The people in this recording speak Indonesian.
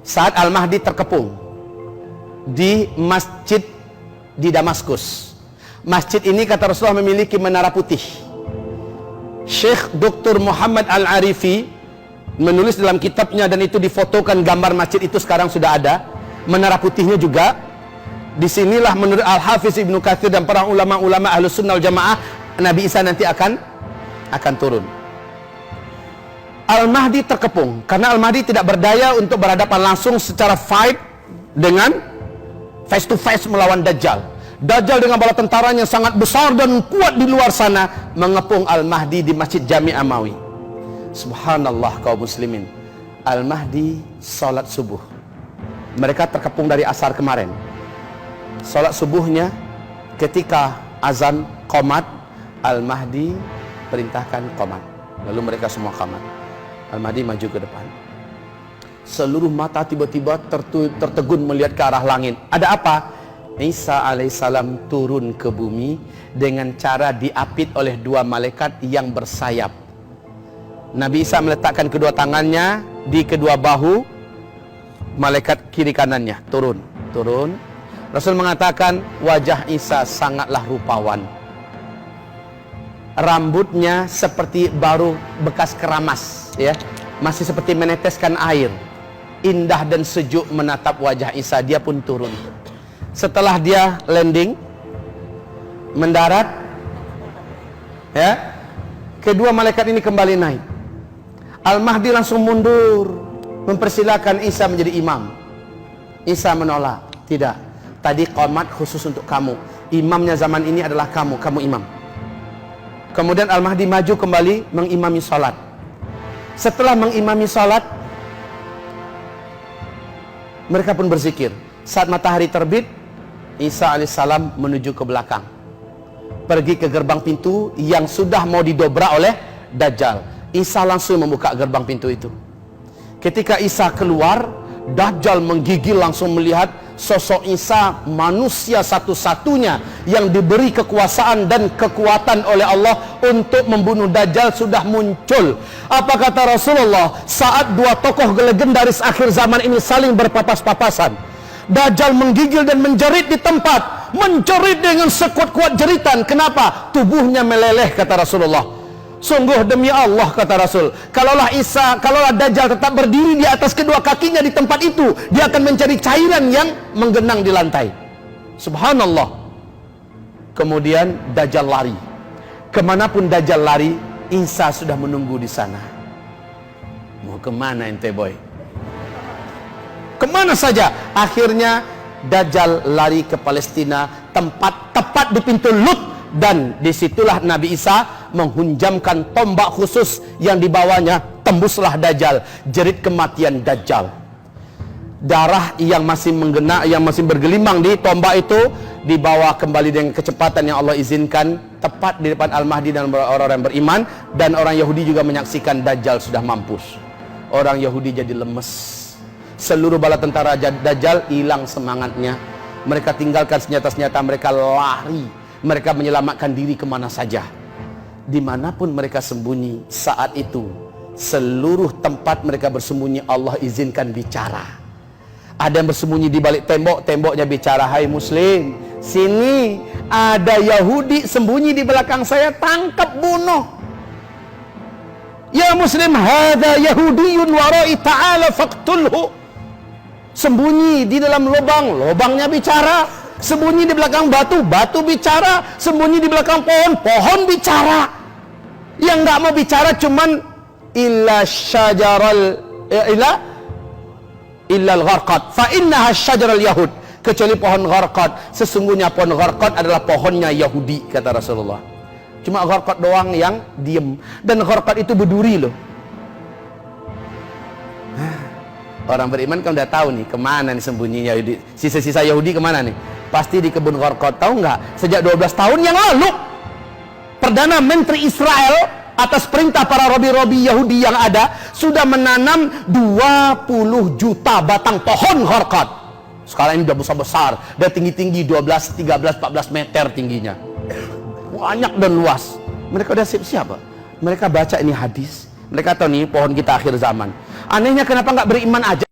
saat Al-Mahdi terkepung di masjid di Damaskus. Masjid ini kata Rasulullah memiliki menara putih. Syekh Dr. Muhammad Al-Arifi menulis dalam kitabnya, dan itu difotokan gambar masjid itu sekarang sudah ada. Menara putihnya juga. Disinilah menurut Al-Hafiz Ibnu Katsir dan para ulama-ulama Ahlus Sunnah wal Jamaah, Nabi Isa nanti akan turun. Al-Mahdi terkepung karena Al-Mahdi tidak berdaya untuk berhadapan langsung secara fight dengan face to face melawan Dajjal. Dajjal dengan bala tentaranya sangat besar dan kuat di luar sana mengepung Al-Mahdi di Masjid Jami' Amawi. Subhanallah kaum muslimin. Al-Mahdi salat subuh. Mereka terkepung dari asar kemarin. Salat subuhnya ketika azan qomat, Al-Mahdi perintahkan qomat. Lalu mereka semua qomat. Al-Mahdi maju ke depan. Seluruh mata tiba-tiba tertegun melihat ke arah langit. Ada apa? Isa alaihissalam turun ke bumi dengan cara diapit oleh dua malaikat yang bersayap. Nabi Isa meletakkan kedua tangannya di kedua bahu malaikat kiri kanannya. Turun. Rasul mengatakan wajah Isa sangatlah rupawan. Rambutnya seperti baru bekas keramas, ya, masih seperti meneteskan air. Indah dan sejuk menatap wajah Isa. Dia pun turun. Setelah dia landing, mendarat, ya, kedua malaikat ini kembali naik. Al-Mahdi langsung mundur, mempersilakan Isa menjadi imam. Isa menolak. Tidak, tadi qomat khusus untuk kamu. Imamnya zaman ini adalah kamu imam. Kemudian Al-Mahdi maju kembali mengimami salat. Setelah mengimami salat, mereka pun berzikir. Saat matahari terbit, Isa alaihissalam menuju ke belakang, pergi ke gerbang pintu yang sudah mau didobrak oleh Dajjal. Isa langsung membuka gerbang pintu itu. Ketika Isa keluar, Dajjal menggigil langsung melihat sosok Isa, manusia satu-satunya yang diberi kekuasaan dan kekuatan oleh Allah untuk membunuh Dajjal sudah muncul. Apa kata Rasulullah saat dua tokoh legendaris akhir zaman ini saling berpapas-papasan? Dajjal menggigil dan menjerit di tempat, menjerit dengan sekuat-kuat jeritan. Kenapa? Tubuhnya meleleh, kata Rasulullah. Sungguh demi Allah, kata Rasul, kalaulah Dajjal tetap berdiri di atas kedua kakinya di tempat itu, dia akan mencari cairan yang menggenang di lantai. Subhanallah. Kemudian Dajjal lari. Kemanapun Dajjal lari, Isa sudah menunggu di sana. Mau kemana ente boy? Kemana saja? Akhirnya Dajjal lari ke Palestina, tempat tepat di pintu Lut, dan disitulah Nabi Isa menghunjamkan tombak khusus yang dibawanya. Tembuslah Dajjal. Jerit kematian Dajjal. Darah yang masih menggenang, yang masih bergelimang di tombak itu dibawa kembali dengan kecepatan yang Allah izinkan, tepat di depan Al-Mahdi dan orang-orang yang beriman. Dan orang Yahudi juga menyaksikan Dajjal sudah mampus. Orang Yahudi jadi lemes. Seluruh bala tentara Dajjal hilang semangatnya. Mereka tinggalkan senjata-senjata, mereka lari. Mereka menyelamatkan diri kemana saja. Dimanapun mereka sembunyi saat itu, seluruh tempat mereka bersembunyi Allah izinkan bicara. Ada yang bersembunyi di balik tembok, temboknya bicara, hai muslim, sini ada Yahudi sembunyi di belakang saya, tangkap bunuh. Ya muslim, hadza yahudiyun warai ta'ala faqtulhu. Sembunyi di dalam lubang, lubangnya bicara. Sembunyi di belakang batu, batu bicara. Sembunyi di belakang pohon, pohon bicara. Yang nggak mau bicara cuman illa al-gharqad fa innaha syajaral yahud, kecuali pohon gharqad. Sesungguhnya pohon gharqad adalah pohonnya Yahudi, kata Rasulullah. Cuma gharqad doang yang diem, dan gharqad itu berduri loh. Orang beriman kan udah tahu nih kemana nih sembunyinya Yahudi. Sisa-sisa Yahudi kemana nih? Pasti di kebun gharqad. Tahu nggak? Sejak 12 tahun yang lalu, Perdana Menteri Israel atas perintah para robi-robi Yahudi yang ada sudah menanam 20 juta batang pohon gharqad. Sekarang ini udah besar-besar, udah tinggi-tinggi 12, 13, 14 meter tingginya. Banyak dan luas. Mereka udah siap-siap. Mereka baca ini hadis. Mereka tahu nih pohon kita akhir zaman. Anehnya kenapa nggak beriman aja?